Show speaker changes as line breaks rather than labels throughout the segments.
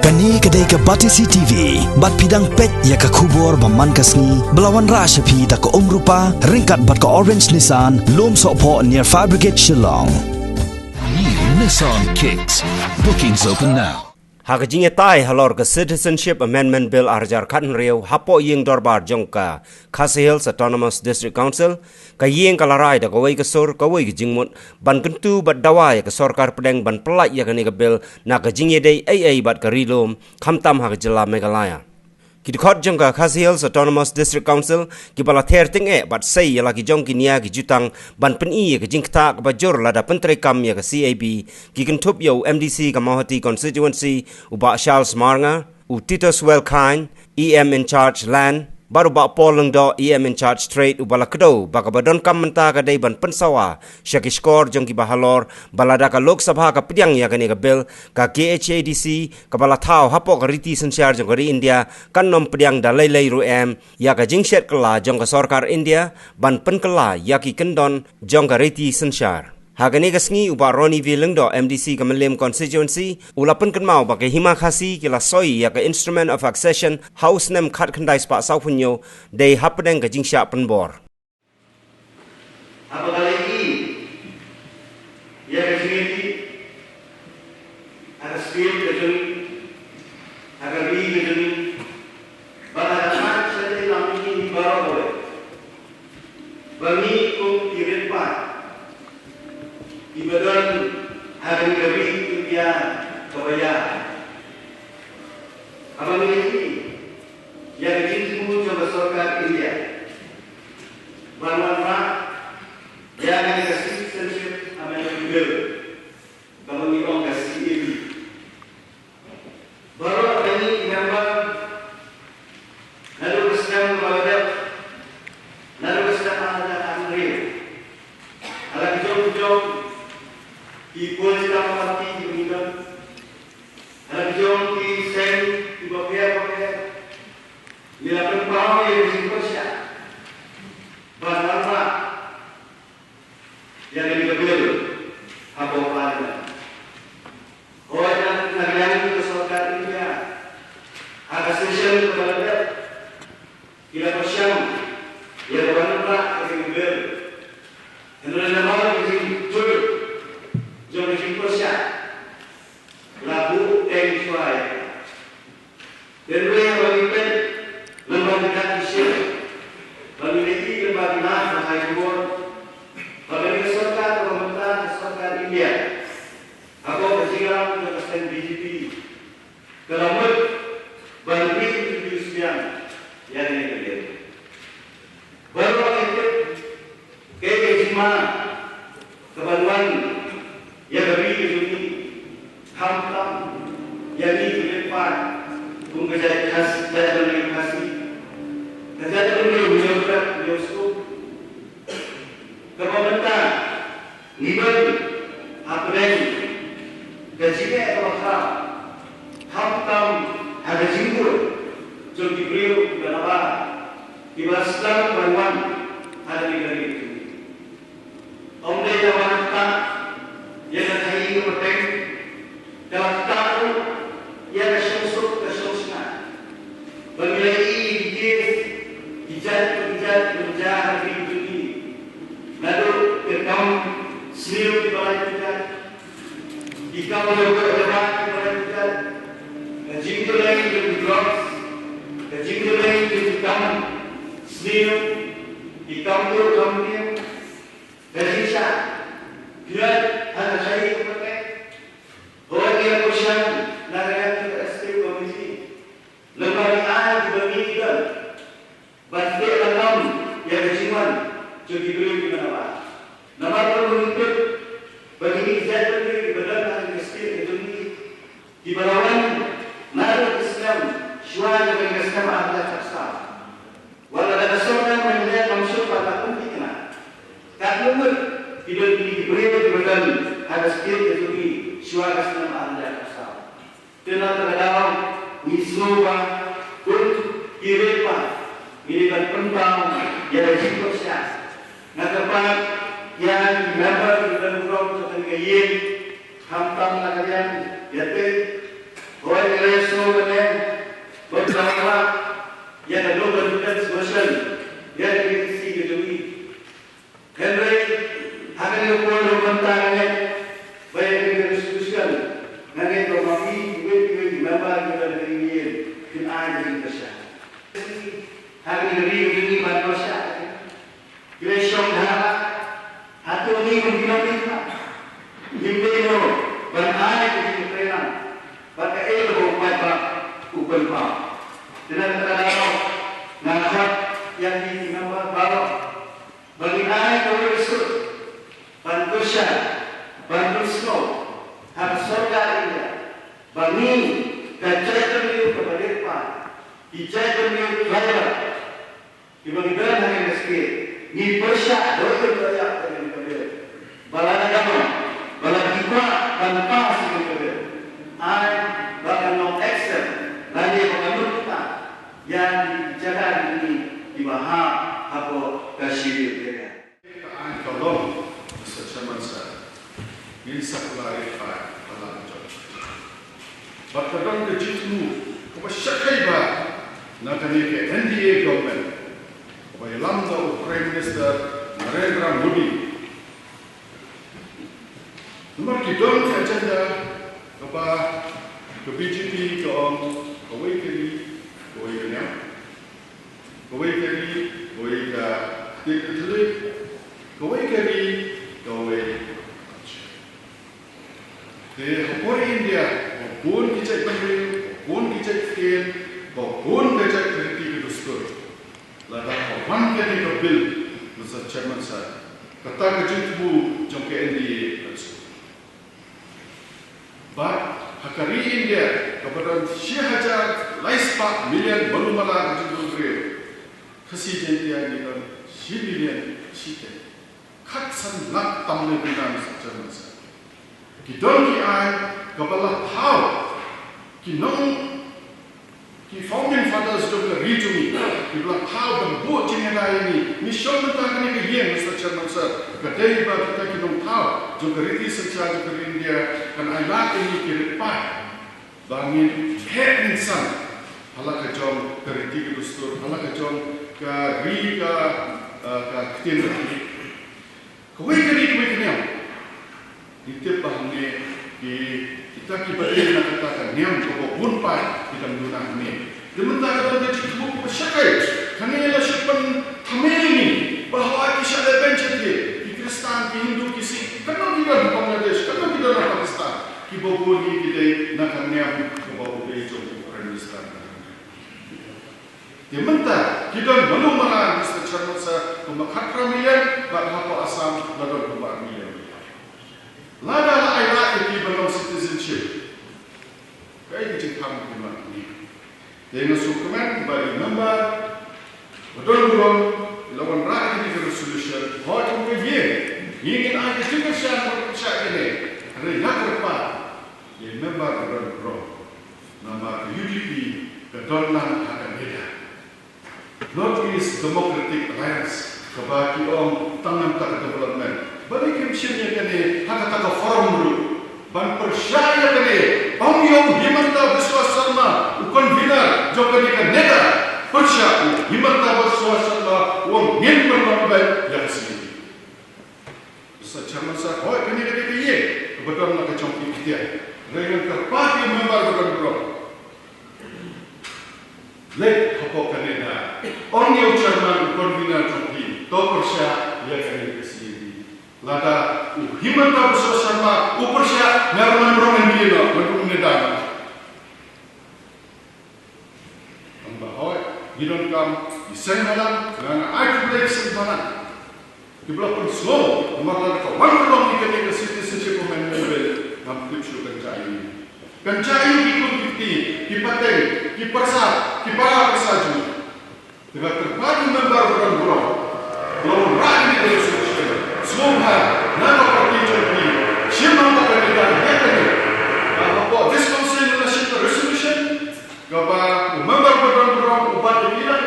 Kani kedai ke Batisi TV, bat pidang pet ya ke kubur baman kasni, belawan rashapi da ke rupa, ringkat bat ke Orange Nissan, lom sokpo near Fire Brigade Shillong.
New Nissan Kicks. Bookings open now.
Hagajinge tai halor ke Citizenship Amendment Bill arjar kan riau hapo yeng dorbar jongka Khasi Hills Autonomous District Council ka yeng kalarai da kawai ke sur kawai ke jingmut ban kentu bat dawai ke sorkar pedeng ban pelak ya ke bill na ka jinge dei ai bat ke rilom khamtam hagajela Meghalaya. Kidikot jongka Khasi Hills Autonomous District Council ki bala therting bat sei ya lagi jong ki nia ki jutang ban pen i ke jingkta ka bajur lada pentre kam ya ke CAB ki kentup yo MDC ka Mahoti constituency uba Charles Marnga u Titus Wellkind EM in charge land baru ba poleng do EM in charge trade u bala kedo ba ka badon kam menta ka dei ban pensawa syaki skor jong ki bahalor balada ka Lok Sabha ka pidyang ya ka ni ka bill ka KHADC ka bala thau hapo ka riti sensyar jong ka ri India kan nom pidyang da lei ru em ya ka jingshet kala jong ka sarkar India ban pen kala ya ki kendon jong ka riti sensyar. Hagani kasngi uba Roni Vilengdo MDC Kamelim constituency ulapan kenmau bagai hima khasi kila soi ya ke instrument of accession house nem khat khandai spa saupunyo dei hapdeng ka jingsha penbor.
Apa kali ini ya ke sini ada skill ke sini ada bi ke sini bahkan saya lami ini baru boleh bagi kum irepat ibadan hari kami India kebaya. Apa ini? Yang dijimu coba sarkar India. Bermanfaat yang kasih Citizenship Amendment Bill. Kamu ni orang kasih ini. Baru ini member lalu bersedang berwadah lalu bersedang ada amril. Alam jom Ibu sedang mati di minum. Anak jom di sen di bawah. Bila penpau yang bersimpulnya, berapa yang diambil apa apa. Orang yang ke sarkar India, ada sesian kepada bila bersam, ia berapa yang diambil. Hendak nama ini tujuh. Jom bersimpulnya, lagu suai. Dan yang bagi lembaga isyik, bagi negeri lembaga mahal kubur, bagi sarkar pemerintah sarkar India, apa kejiran kepastian BJP, kelamut bagi institusian yang ini. Baru itu kejiman kebaruan yang beri ini hamtam yang ini depan mengejar khas dan menghasi kejar mengejar Yusuf kepemerintah niban apren kejinya apa hamtam ada jinggur jadi beliau berapa dibaskan bantuan ada di negeri itu om dia wanita yang hari ini berteng dalam tahu yang syusuk kesusna menilai hijat menjadi ini lalu terkam seliru di bawah hijat ikam juga depan di bawah hijat kejinggu lain di blok kejinggu lain di ikam seliru ikam tu kemudian dari hijat biar ada saya pakai orang yang bersama negara kita SPU komisi lembaga dibagi tiga bantu alam yang berjiman jadi beliau di mana nama terbentuk bagi izat beliau di badan ahli meskin itu di balawan naruh Islam syuai dengan Islam ahli taksa walau ada seorang yang maksud pada pentingnya tak lumut tidak diberi badan ada sedikit jadi suara senam anda asal. Tenang terdalam misluba untuk irepa iripan pentang yang dikursia. Nagapan yang member dan program sebagai yin hamtam nagayan yaitu orang Indonesia member juga dari dia kin ai dari Persia. Hari ini ban Persia. Kita syok dah. Atau ni pun kita. Himbe ban ai ke Ukraina. Baka elo ba upan pa. Tidak terdapat nasihat yang ditimba baru bagi ai ko Yesus. Ban Persia, ban Rusia, harus saudara ini. Bani kacau itu kepada Pak, ijazah itu kaya. Dibagi dalam hari meski, ni Persia doa doa kepada balada kamu, balada kita tanpa sesuatu. Ai bahkan non eksen, lagi pengaruh kita yang dijaga ini dibahas apa kasih dia.
Ai kalau sesuatu ini sekulari Pak dalam job. Bakadang ke jitu, kau syakai ba, nak ni ke NDA government, kau lamda Prime Minister Narendra Modi. Nomor kita ni agenda, kau BJP kau kiri, kau ni, kau dikutip, kau kiri, kau di India. Pun kita pandai, pun kita fikir, pun kita kritik dustur. Lalu kawan kita ni bil, Mr. Chairman sir, kata kejut bu jangka NDA. But hakari India kepada 6,000 laispak million baru malah kejut beriu. Kasih jentia ni kan 10 million cita. Katsan nak tamu bina Mr. Chairman sir. Kita ni kepala tahu ki founding fathers juga region ni kepala tahu berbuat jenera ini mission kita ni ke yang Mr. Chairman sir kedai ba kita ki tahu juga riti secara juga India kan ayat ini kiripai bangin head insan hala ke jom ke riti ke dustur hala ke jom ke ri ke ketin kau ni ditip bahne kita kibadil nak katakan niam ko pun pai kita menggunakan ni. Sementara kita cukup bersyakir kerana ialah syipan thamini bahawa kisah ada benci di Kristan, di Hindu, di Sikh, kerana kita di Bangladesh, kerana kita di Pakistan, di Bogor ni kita nak niam ko bahawa kita jom Afghanistan. Sementara kita belum marah Mr. Chairman sir kumakat ramilian bahawa Assam lalu kumakat ramilian. Lada la ayat ini belum citizenship. Kaya dijengkam kumat ini. Dengan sukuman bagi member betul-betul lawan rakyat ini resolution. Hal itu ingin ada juga syarat ini. Ada yang berapa? Yang member betul-betul nama UDP kedolan akan beda. North East Democratic Alliance kebaki om tangan tak development. Bagi kimsirnya kini hak kata forum dulu. Ban persyaya kini Pangyong Himanta Biswa Sarma convener juga dengan nega persyaya Himanta Biswa Sarma uang ngin berlomba yang sini. Secara masa kau kini kini ye kebetulan nak kecompi kita. Dengan kerpati member bergerak. Lek hapok kaneda. Orang yang chairman convener compi. To persyaya ia kini kesini. Lada Himanta Biswa Sarma upersya nyaruman romen dia menurut nedama. Ambahoy gidon kam isen halang dengan air blake sentana. Di belakang slow umarlah kau wanulong ikan ikan citizenship amendment ngam klipsu kencai. Kencai ikut bukti, kipateng, kipersa, kipara persaju. Dengan terpadu member berang-berang, belum rani dari semua nama parti joki siapa yang berkaitan dengan apa this council leadership resolution kapa member berang-berang ubat ialah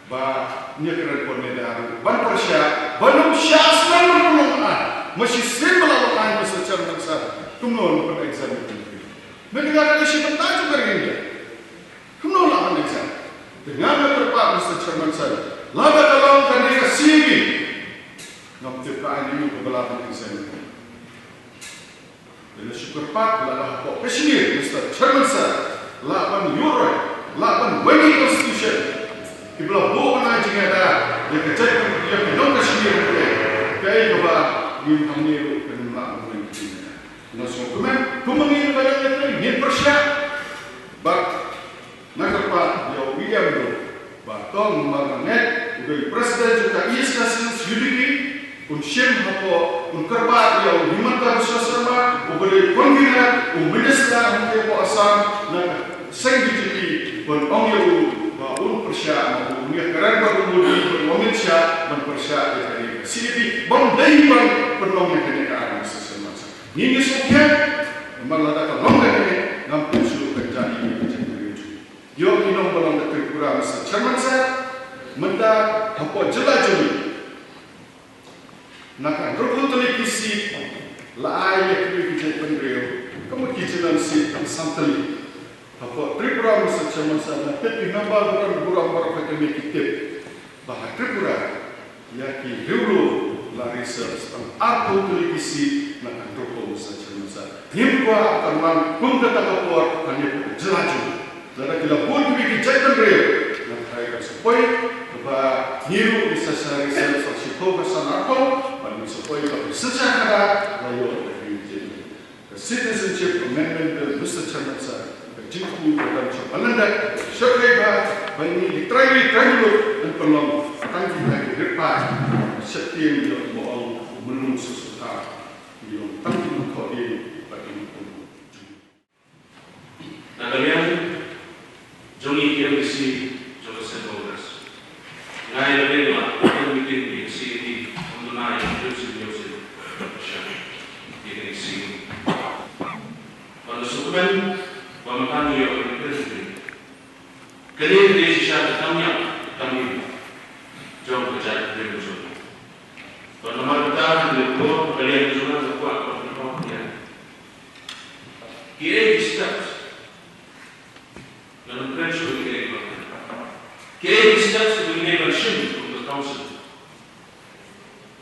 ba nyekran ponedar ban persya belum syaslan menulungan masih sering melakukan secara besar tumnon pada exam itu negara leadership tak juga ini tumnon lawan exam dengan terpak Mr. Chairman saya lada dalam kandidat CV nak ciptaan ini kebelahan exam dan syukur pat la hapo Kashmir Mr. Chairman sir la ban Europe la ban Wani Constitution ibla bo na jingada ya kecai ya non Kashmir ke kai ba ni hamne kan la ban na so kumen bayang ni persya ba nakapa ya William do ba tong marnet udah presiden juga iskasi sudiki unsiem hapo unkarba ya himanta sasama ubere konvina minister hante po asam na sengditi pon ongyo ba persya ma unia karan ba umudi momentsia ban persya ya kali sidi bom dai ban penong ya kali sasama ni sokya malada ka longa ni ngam pusu kerja ini yo inong balong da Tripura Mr. Chairman sir menda hapo jela jeli nak rukun tuli kisi la ai ya kiri kijai pendreo kamu kijilan si santali hapo Tripura Mr. Chairman sir na pepi namba buram barak kami kitip bahwa Tripura ya ki riulo la research arto tuli kisi nak rukun Mr. Chairman sir himpa akan kumda takapor hanya jela jeli Lada kila pun kami kijaikan real, nak kaya supaya keba niru bisa sehari sosial bersama aku, bagi supaya kami secara layu dari jadi. Citizenship Amendment Bill Mr. Chairman sir, berjumpa dalam Belanda, syariah bagi ditrai dulu dan pelong akan kita repas setiap yang mau menung sesuatu yang tanggung kau ini bagi
Nah kalian Jongi kira bisi Joko Sentogas. Ngai lebih lama yang bikin di sini untuk naik Joseph Joseph. Jadi sini. Pada sukuman pemakan yang berkendali. Kalian di sisi kami jauh kerja dari Joko. Pada malam kita Joko kalian juga sekuat pertemuan. Kira discuss. Dalam pressure begini, kira discuss begini version untuk council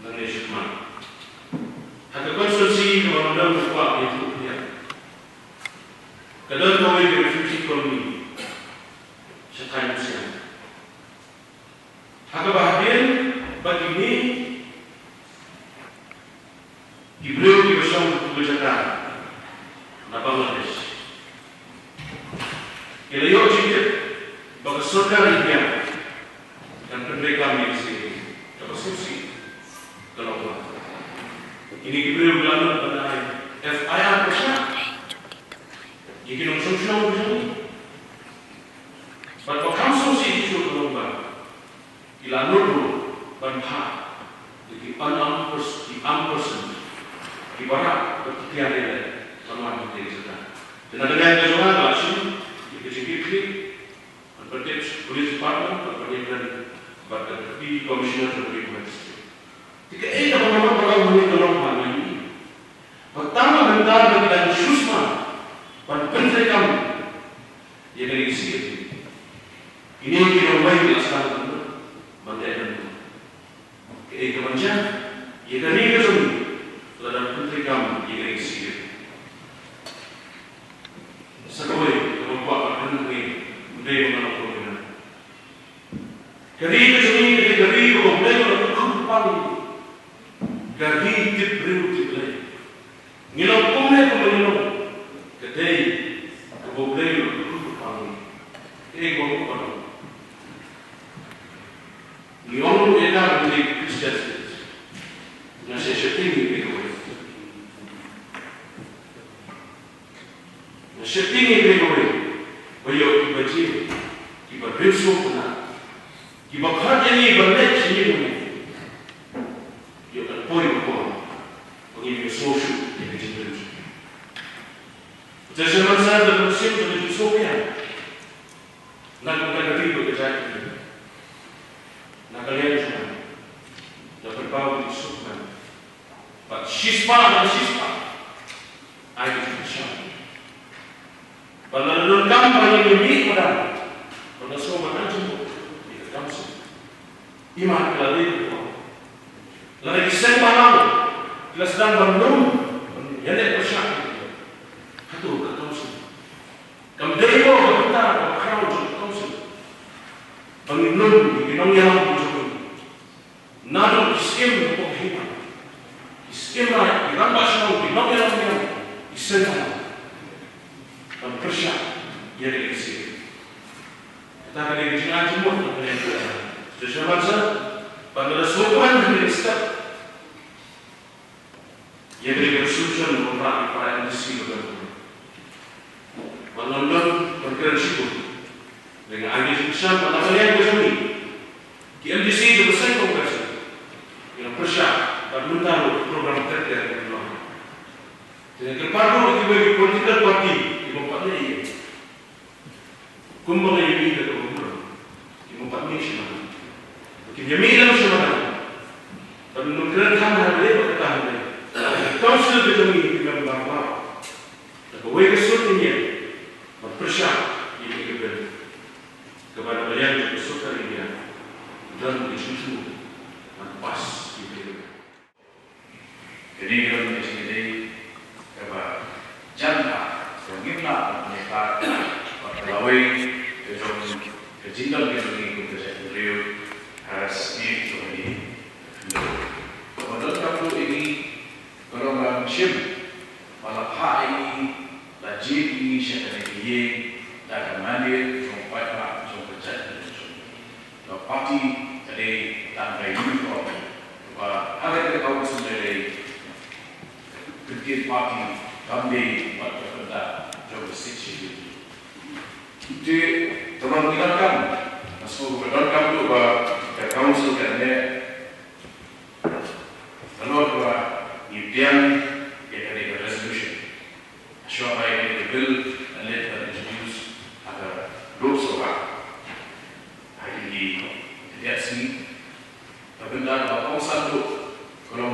dan nasional. Hati konstitusi kalau dalam sebuah itu ya. Kadang kau ini refugee koloni, sekarang siapa? Hati bahagian begini, diberi kebesaran kebijakan, Bangladesh. Kalau yo cikgu, bagi saudara dia dan pendekam yang sini, dapat susi kalau apa. Ini diberi ulangan pada FIR persya. Jika nak solusi begini, pada council sih itu kalau apa, ilanur banhak, jadi person, di barat bertiada sama kita itu. Dan ada yang kejualan langsung. Executive, Protect Police Department, Pertanian Bupati Commissioner of Request. Jika ini orang tolong ini, pertama bentar dan susma, pada pencegahan kami, yang dari sini. Ini kita mulai dilaksanakan, bantai dan kemudian, yang dari itu dalam pencegahan yang dari sini. Sekolah. Dari mana pun Kari ini kari orang kumpul, kari diberi diberi. Ngilau kumai kumai kedai kubeli kumpul. Kumpul. Ngilau enak beli Kristen. Nasi setting ini boleh. Nasi setting ini boleh. Bayo ibaji, iba besok na, iba kerja ni berlet sini ni, yo kan poin ko, pengi sosial di kecil. Jadi masa dalam musim itu sosial, nak kita ribu kerja, nak kalian semua, dapat bawa di sosial, but sispa, ada kerja. Kalau dalam kampanye ini pada semua macam itu kampanye. Iman kalau itu, lagi semalam, kita sedang berdoa, yang ada persyaratan. nun ginong yang bujuk nado iskem ko hipa iskem ra irang basno ginong yang isena tam kersha yere isi kita kali di sini jumbo dengan sesuatu pada sopan dengan step yere resolution untuk para industri betul menonton berkreasi dengan ahli fisik pada kalian bersama di MDC juga saya kongres yang persyak dan mentaruh program kerja yang berlaku. Jadi terpadu di political party diempatnya ini, kumpul ini dari kumpul di empatnya semua. Mungkin jami dalam semua dan menukar kamar dia berkatakan council berjami dengan bahawa terkawai kesultannya persyak ini kebetulan kepada yang bersuka ini dan disusu dan pas itu.
Jadi kita sendiri kepada jangka sehingga mereka melalui kejinan kita ini kita sendiri harus ini. Kemudian kalau ini golongan sim malah hak ini lagi ini sekarang ini dan mandir sampai parti dari tangga uniform, ada kita tahu sendiri kerja parti kami pada benda jauh sedikit. Jadi teman kita kan, masuk berdoa tu bahwa council kerana lalu bahwa impian kita ada resolution, supaya ini bill and let us introduce ada Lok Sabha. Tidak sih, tapi dalam kawasan itu, kalau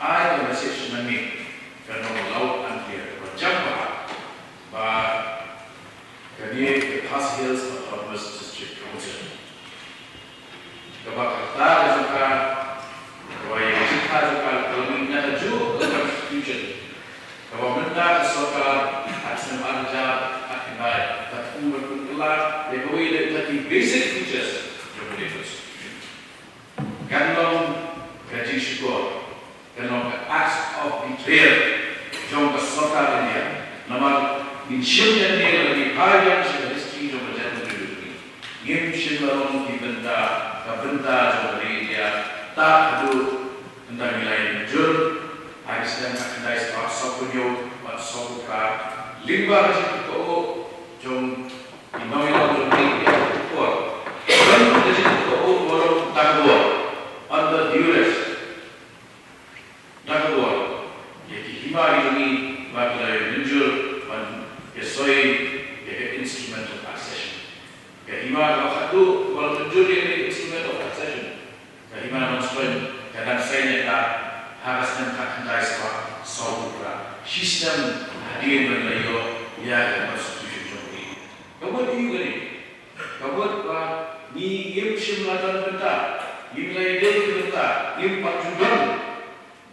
ada message nami, kerana laut antir berjangka, bah kerana khas hills atau district council. Kalau kata juga, kalau yang kita juga kalau minta juga constitution, kalau minta soal asam arja, akibat, tak berkumpullah, lepas itu basic features. Kalau gaji syukur, kalau acts of betrayal, jom kesokar India, nama insyaallah dia lagi harian sudah history jom berjaya berdiri. Insyaallah orang dibenda, kabenda jom berdiri India, tak ada tentang nilai jujur, hari sedang kendai sebab sokunyo, buat sokukar, limba hasil kau jom imamnya jom India kuat. Kalau kita kau orang tak kuat. Under duress, Nagawal, yaitu hima ini bagi muncul dan sesuai instrument of accession. Hima kalau kalau muncul ini instrument of accession, hima non-strand kadang saya tak harus nak kendai sebab soal sistem hadir berlayu ya constitution ini. Kamu ini, kamu ni imsim ladan benda. Nilai dia kita, impak judan,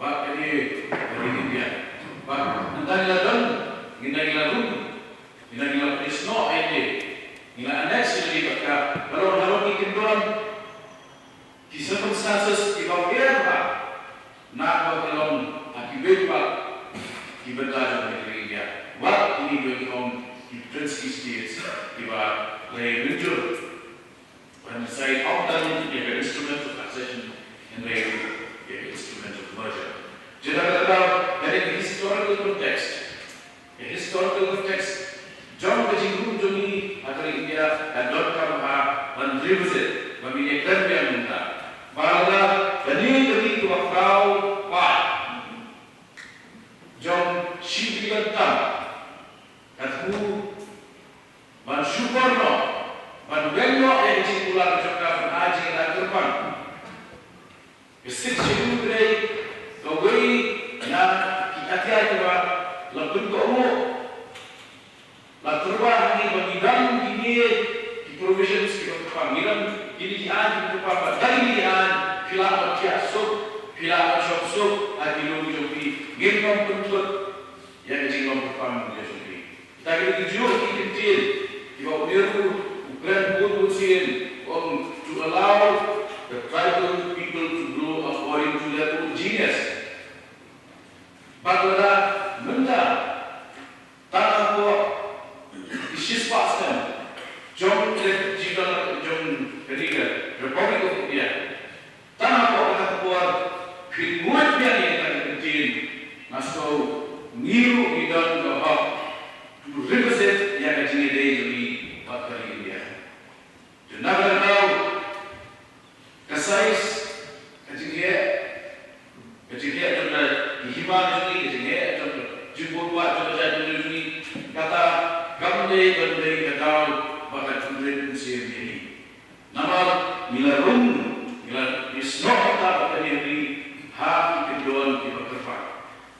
bak ini dari India, bak entah ladan, nilai isno ini, nilai anex ini bakal kalau kita di circumstances di bawah apa, nak berkelon akibat apa, di benda dari India, bak ini berkelon di princely states, di bawah lay muncul. When you say often, you have an instrument of accession and maybe you have an instrument of merger. Jadi kita dari historical context, John Kajinguru Joni atau India dan Dr. dan revisit memiliki yang minta. Bahwa dari kau Pak John Shibilantam katku mensyukurno Manubengno yang circular bercakap mengaji dan terbang. Kesik cikgu kawai na hati-hati juga lebih kamu la terbang ini bangidang ini di provisions kita panggilan ini dian kita panggilan dari dian filah masuk adi logi joki ngirkom pentut yang jingkom perpang joki. Kita kira tujuh kecil di bawah biru Grand Purwusin, to allow the tribal people to grow according to their own genius. Bagada menda tanah ko isis paskan jom jika jom ketiga Republic of India tanah ko kata kuat krimuat yang yang kecil masuk niru idan bahwa to represent yang kecil dari Pakar India. Jangan tahu kasais kecilnya adalah dihimbau jadi kecilnya adalah jumpa buat jadi jadi kata gambar kata bahkan tujuan usia ini. Nama milarum milar isno kata bahkan ini hak keduaan di Pakar.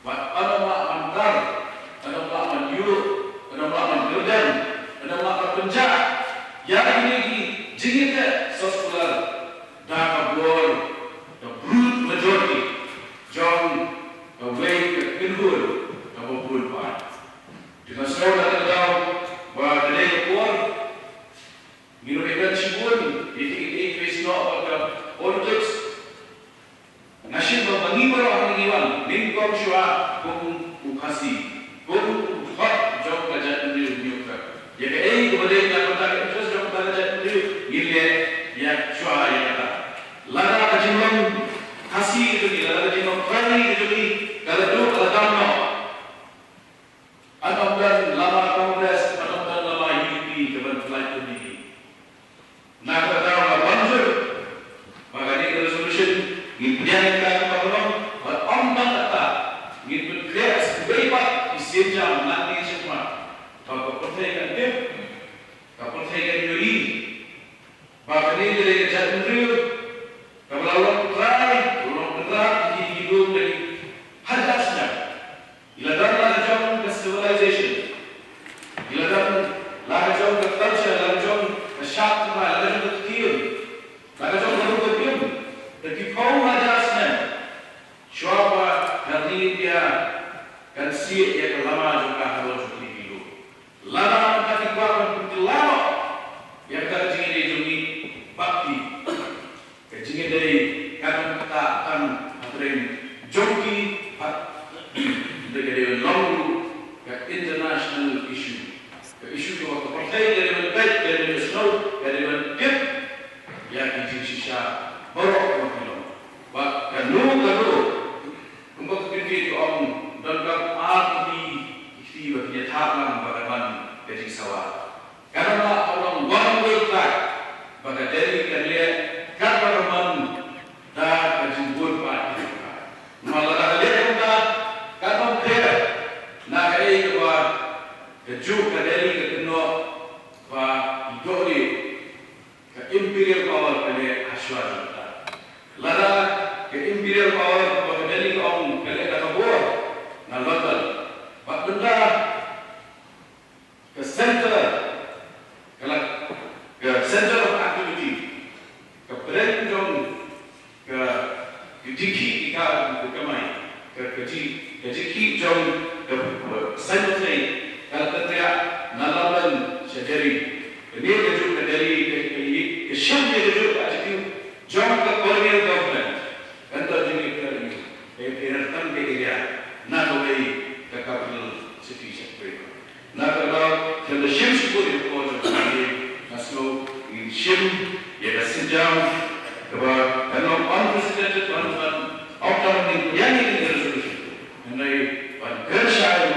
Buat orang mantar, orang manjur, orang mangerdan, orang penjat. Yang ini dijingitkan sesuatu dah kabur the brute majority John away ke pinhul kabur part. Jika saudara tahu bahawa dari kuat minum ikan cibun ini face no pada politics nasib mengibar orang iwan lingkong syua pun ukasi pun hot jauh kajian menyukai. Jadi kepada yang bertanya terus jauh kajian menyukai yang syua yang kata lara kajian kasih itu ni lara kajian kali itu ni kalau tu kalau kamu atau dan lama kongres atau dan lama UP kepada flight itu ni nak tahu banjir maka ni resolution dibiarkan kalau orang kata gitu keras bebas isinya nanti semua kalau pertanyaan dia kalau pertanyaan diri bahkan ini dari kejadian real kalau orang try hidup dari hadasnya bila dalam jam ke civilization bila dalam jam ke culture dalam jam ke syarikat dalam jam ke skill dalam jam ke hukum tapi kau hadasnya siapa hari dia kan siap yang lama juga harus hidup lama tapi kau lama yang kerja ini jadi bakti kerja dari kan kita akan beri joki dari long ke international issue ke isu ke partai dari baik dari snow dari tip yang dijinsisha borok wakil bahkan lu untuk kita om dan arti isti bagi tahap bagaimana dari sawah karena orang one way track bagi dari kalian kapan dah kejubur parti malah kalian kapan kaya nak ayah kejuk dari keno bah idori ke imperial power kalian aswad lara ke imperial power bagi dari kaum kalian kata buat nalbatal bak benda ke center ke center of activity ke brand ke diki ika kemai ke diki jom ke center kalau terlihat nalaban sejari ini kejuk dari ke syam dia kejuk asyik jom ke colonial government kantor jenis perhatian ke area nak away ke capital city seperti nak kalau kalau syam sepuluh itu jadi masuk in syam ya sejam bahwa kalau unprecedented outcome yang ini resolusi mengenai kerja